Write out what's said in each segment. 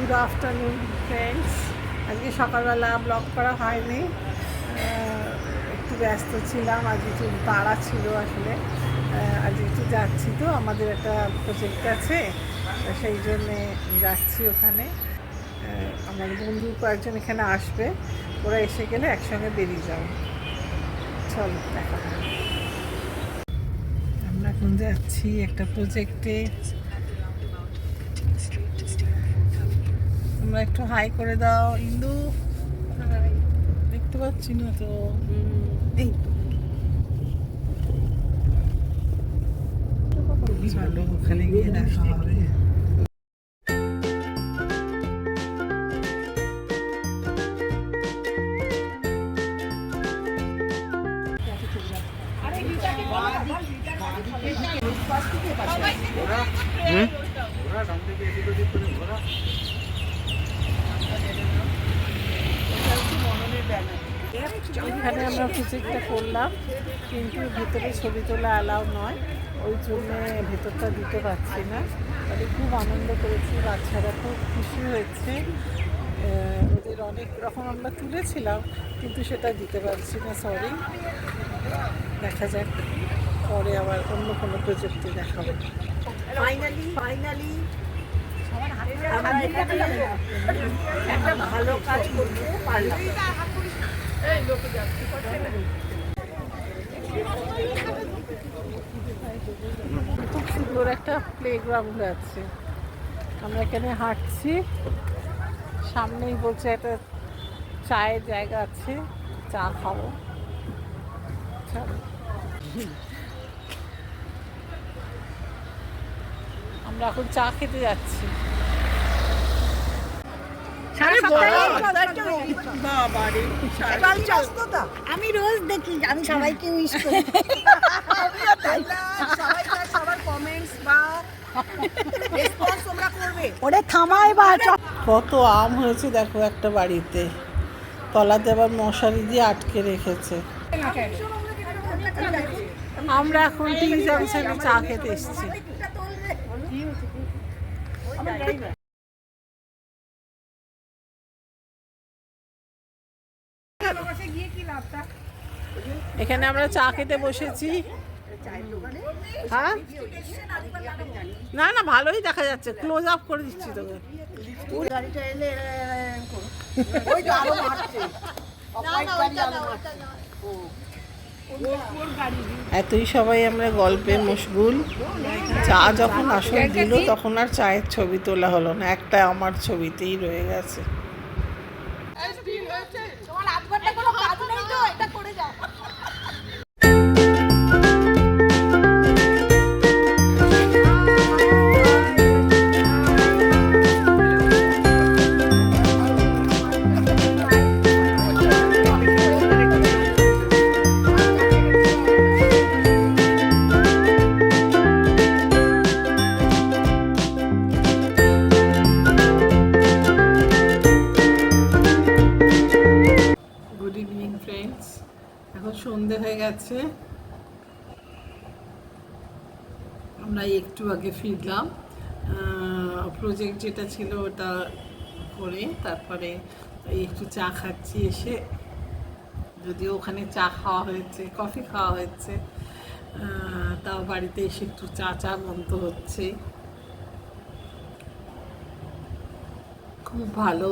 Good afternoon friends. আজকে সকালবেলা blog করা হয়নি, একটু ব্যস্ত ছিলাম, আজ একটু তাড়া ছিল আসলে। আজ একটু যাচ্ছি, তো আমাদের একটা প্রজেক্ট আছে, সেই জন্যে যাচ্ছি ওখানে। আমার বন্ধু কয়েকজন এখানে আসবে, ওরা এসে গেলে একসঙ্গে বেরিয়ে যাব। চলো দেখা হবে। আমরা এখন যাচ্ছি একটা প্রজেক্টে। তোমরা একটু হাই করে দাও ইন্দু। দেখতে পাচ্ছি না তো। এই চলো ওখানে গিয়ে দেখা হবে। এখানে আমরা প্রজেক্টটা করলাম, কিন্তু ভেতরে ছবি তোলা অ্যালাউ নয়, ওই জন্যে ভেতরটা দিতে পারছি না। তবে খুব আনন্দ করেছি, বাচ্চারা খুব খুশি হয়েছে। ওদের অনেক রকম আমরা তুলেছিলাম, কিন্তু সেটা দিতে পারছি না, সরি। দেখা যাক, পরে আবার অন্য কোনো প্রজেক্টে দেখাবো। ফাইনালি একটা ভালো কাজ করতে পারলাম। খুব সুন্দর একটা প্লেগ্রাউন্ড আছে, আমরা এখানে হাঁটছি। সামনেই বলছে একটা চায়ের জায়গা আছে, চা খাবো। আমরা এখন চা খেতে যাচ্ছি। আমি রোজ দেখি, আমি সবাইকে উইশ করি। ওরে থামায় বা কত আম হয়েছে দেখো একটা বাড়িতে, তলাতে আবার মশারি দিয়ে আটকে রেখেছে। আমরা এখন টি জাংশনে চা খেতে এসেছি। এখানে আমরা চা খেতে বসেছি। হ্যাঁ, না না, ভালোই দেখা যাচ্ছে, ক্লোজ আপ করে দিচ্ছি তোকে। এতই সবাই আমরা গল্পে মশগুল। চা যখন আসল দিল, তখন আর চায়ের ছবি তোলা হলো না, একটা আমার ছবিতেই রয়ে গেছে। এখন সন্ধে হয়ে গেছে, আমরা একটু আগে ফিরলাম। প্রজেক্ট যেটা ছিল ওটা করে তারপরে একটু চা খাচ্ছি এসে, যদিও ওখানে চা খাওয়া হয়েছে, কফি খাওয়া হয়েছে, তাও বাড়িতে এসে একটু চা গন্ধ হচ্ছে। খুব ভালো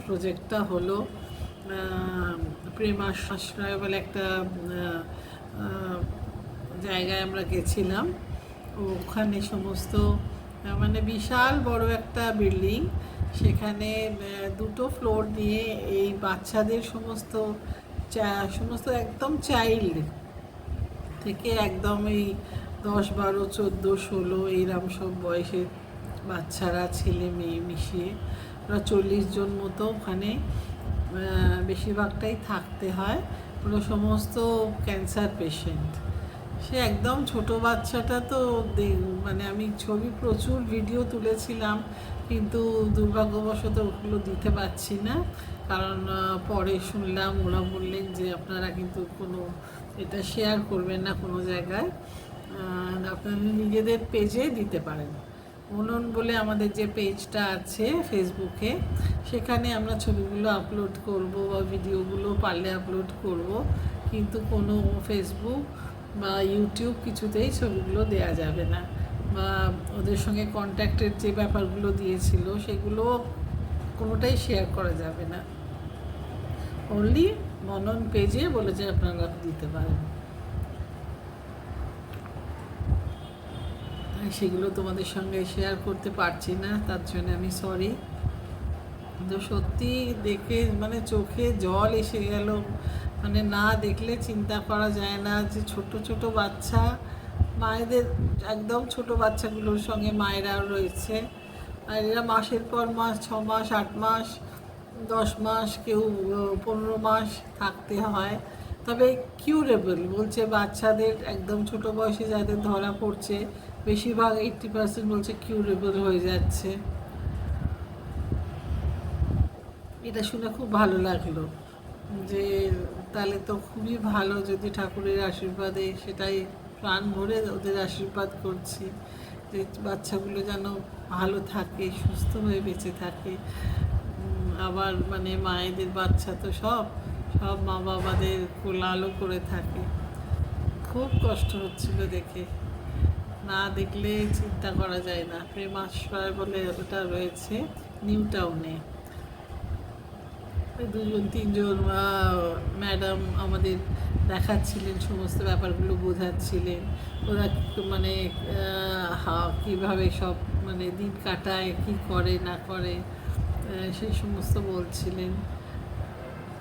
প্রজেক্টটা হলো। প্রেমাশ্রয় বলে একটা জায়গায় আমরা গেছিলাম, ওখানে সমস্ত মানে বিশাল বড় একটা বিল্ডিং, সেখানে দুটো ফ্লোর নিয়ে এই বাচ্চাদের সমস্ত একদম চাইল্ড থেকে একদম এই 10, 12, 14, 16 এইরকম সব বয়সের বাচ্চারা, ছেলে মেয়ে মিশিয়ে ওরা 40 জন মতো ওখানে, বেশিরভাগটাই থাকতে হয়। ওরা সমস্ত ক্যান্সার পেশেন্ট। সে একদম ছোট বাচ্চাটা তো মানে আমি ছবি প্রচুর ভিডিও তুলেছিলাম, কিন্তু দুর্ভাগ্যবশত ওগুলো দিতে পারছি না, কারণ পরে শুনলাম ওরা বললেন যে আপনারা কিন্তু কোনো এটা শেয়ার করবেন না কোনো জায়গায়, আপনারা নিজেদের পেজে দিতে পারেন। মনন বলে আমাদের যে পেজটা আছে ফেসবুকে, সেখানে আমরা ছবিগুলো আপলোড করব বা ভিডিওগুলো পারলে আপলোড করব, কিন্তু কোনো ফেসবুক বা ইউটিউব কিছুতেই ছবিগুলো দেয়া যাবে না, বা ওদের সঙ্গে কন্ট্যাক্টের যে ব্যাপারগুলো দিয়েছিল সেগুলো কোনোটাই শেয়ার করা যাবে না। অনলি মনন পেজে বলেছে আপনারা দিতে পারেন। সেগুলো তোমাদের সঙ্গে শেয়ার করতে পারছি না, তার জন্য আমি সরি। তো সত্যি দেখে মানে চোখে জল এসে গেল, মানে না দেখলে চিন্তা করা যায় না যে ছোট ছোট বাচ্চা, মায়েদের একদম ছোট বাচ্চাগুলোর সঙ্গে মায়েরাও রয়েছে, আর এরা মাসের পর মাস, 6 মাস, 8 মাস, 10 মাস, কেউ 15 মাস থাকতে হয়। তবে কিউরেবল বলছে, বাচ্চাদের একদম ছোট বয়সে যাদের ধরা পড়ছে বেশিরভাগ 80% বলছে কিউরেবল হয়ে যাচ্ছে। এটা শুনে খুব ভালো লাগলো যে তাহলে তো খুবই ভালো, যদি ঠাকুরের আশীর্বাদে, সেটাই প্রাণ ভরে ওদের আশীর্বাদ করছি যে বাচ্চাগুলো যেন ভালো থাকে, সুস্থ হয়ে বেঁচে থাকে। আবার মানে মায়েদের বাচ্চা তো সব সব মা বাবাদের কোলাহল করে থাকে। খুব কষ্ট হচ্ছিল দেখে, না দেখলে চিন্তা করা যায় না। প্রেমাশ্রয় বলে ওটা রয়েছে নিউ টাউনে, 2-3 জন ম্যাডাম আমাদের দেখাচ্ছিলেন, সমস্ত ব্যাপারগুলো বোঝাচ্ছিলেন, ওরা মানে কীভাবে সব মানে দিন কাটায়, কী করে না করে, সেই সমস্ত বলছিলেন।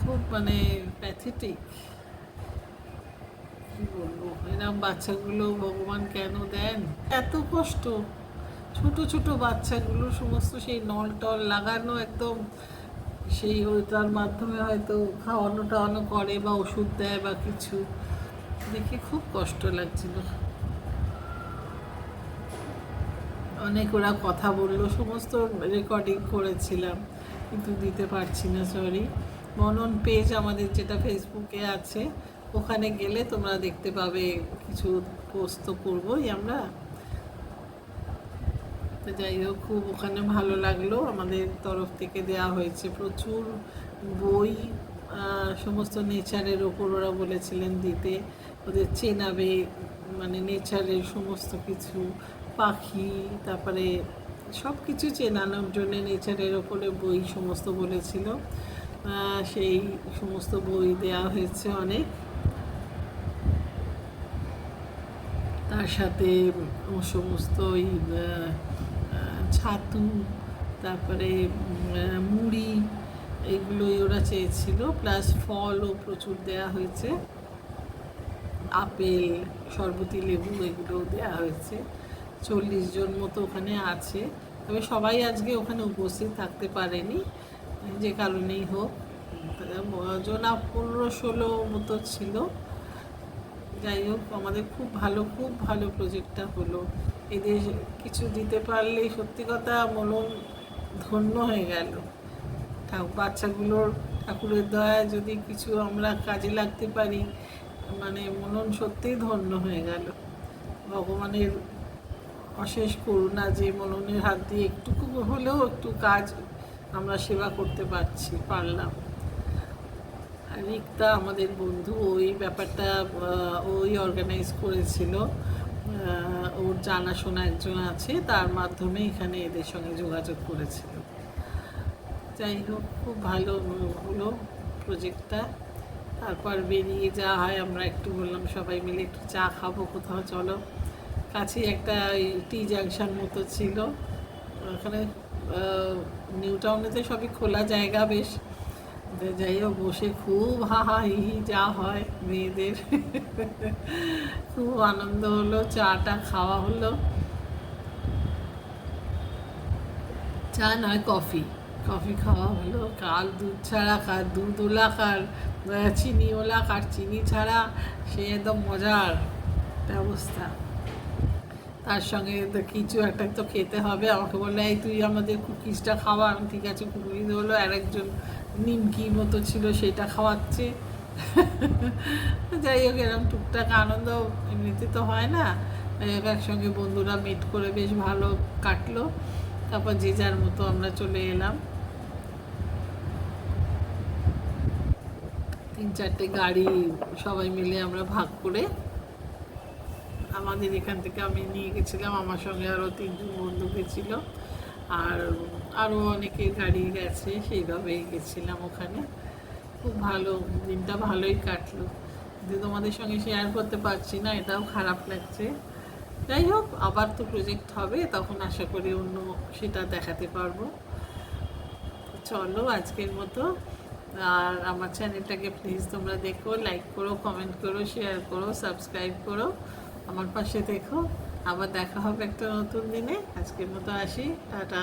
খুব মানে প্যাথেটিক, কী বলবো, এরকম বাচ্চাগুলো ভগবান কেন দেন এত কষ্ট। ছোট ছোট বাচ্চাগুলো সমস্ত সেই নল টল লাগানো, একদম সেই ওইটার মাধ্যমে হয়তো খাওয়ানো টাওয়ানো করে বা ওষুধ দেয় বা কিছু, দেখে খুব কষ্ট লাগছিল। অনেক ওরা কথা বললো, সমস্ত রেকর্ডিং করেছিলাম কিন্তু দিতে পারছি না, সরি। মনন পেজ আমাদের যেটা ফেসবুকে আছে, ওখানে গেলে তোমরা দেখতে পাবে, কিছু পোস্ট তো করবোই আমরা। তো যাই হোক, খুব ওখানে ভালো লাগলো, আমাদের তরফ থেকে দেওয়া হয়েছে প্রচুর বই, সমস্ত নেচারের ওপর ওরা বলেছিলেন দিতে, ওদের চেনাবে, মানে নেচারের সমস্ত কিছু, পাখি, তারপরে সব কিছু চেনানোর জন্যে নেচারের ওপরে বই সমস্ত বলেছিল, সেই সমস্ত বই দেওয়া হয়েছে অনেক। তার সাথে সমস্ত ওই ছাতু, তারপরে মুড়ি, এগুলোই ওরা চেয়েছিল, প্লাস ফলও প্রচুর দেয়া হয়েছে, আপেল, শরবতি লেবু, এগুলোও দেওয়া হয়েছে। 40 জন মতো ওখানে আছে, তবে সবাই আজকে ওখানে উপস্থিত থাকতে পারেনি, যে কারণেই হোক, জনা 15-16 মতো ছিল। যাই হোক, আমাদের খুব ভালো প্রজেক্টটা হলো। এদের কিছু দিতে পারলেই সত্যি কথা মনন ধন্য হয়ে গেল। বাচ্চাগুলোর ঠাকুরের দয়ায় যদি কিছু আমরা কাজে লাগতে পারি, মানে মনন সত্যিই ধন্য হয়ে গেল। ভগবানের অশেষ করুণা যে মননের হাত দিয়ে একটুকু হলেও একটু কাজ আমরা সেবা করতে পারলাম। রিক্তা আমাদের বন্ধু, ওই ব্যাপারটা ওই অর্গানাইজ করেছিল, ওর জানাশোনা একজন আছে, তার মাধ্যমে এখানে এদের সঙ্গে যোগাযোগ করেছিল। যাই হোক, খুব ভালো হলো প্রজেক্টটা। তারপর বেরিয়ে যাওয়া হয়, আমরা একটু বললাম সবাই মিলে একটু চা খাবো কোথাও, চলো। কাছেই একটা টি জাংশন মতো ছিল, ওখানে নিউ টাউনেতে সবই খোলা জায়গা বেশ। যাই হোক, বসে খুব হা হি যা হয় মেয়েদের, খুব আনন্দ হলো, চাটা খাওয়া হলো, চা নয় কফি খাওয়া হলো। কার দুধ ছাড়া, কার দুধওয়ালা, কার চিনিওয়ালা, কার চিনি ছাড়া, সে একদম মজার ব্যবস্থা। তার সঙ্গে তো কিছু একটা তো খেতে হবে, আমাকে বললো এই তুই আমাদের কুকিজটা খাওয়া, আমি ঠিক আছে কুকিজ হলো, আর একজন নিমকি মতো ছিল সেটা খাওয়াচ্ছে। যাই হোক, এরকম টুকটাক আনন্দ এমনিতে তো হয় না, একসঙ্গে বন্ধুরা মিট করে বেশ ভালো কাটলো। তারপর যে যার মতো আমরা চলে এলাম। 3-4টে গাড়ি সবাই মিলে আমরা ভাগ করে, আমাদের এখান থেকে আমি নিয়ে গেছিলাম, আমার সঙ্গে আরও 3জন বন্ধু গেছিল, আর আরও অনেকে গাড়ি গেছে, সেইভাবেই গেছিলাম ওখানে। খুব ভালো, দিনটা ভালোই কাটলো, কিন্তু তোমাদের সঙ্গে শেয়ার করতে পারছি না, এটাও খারাপ লাগছে। যাই হোক, আবার তো প্রজেক্ট হবে, তখন আশা করি অন্য সেটা দেখাতে পারবো। চলো আজকের মতো, আর আমার চ্যানেলটাকে প্লিজ তোমরা দেখো, লাইক করো, কমেন্ট করো, শেয়ার করো, সাবস্ক্রাইব করো, আমার পাশে দেখো। আবার দেখা হবে একটা নতুন দিনে। আজকের মতো আসি, টাটা।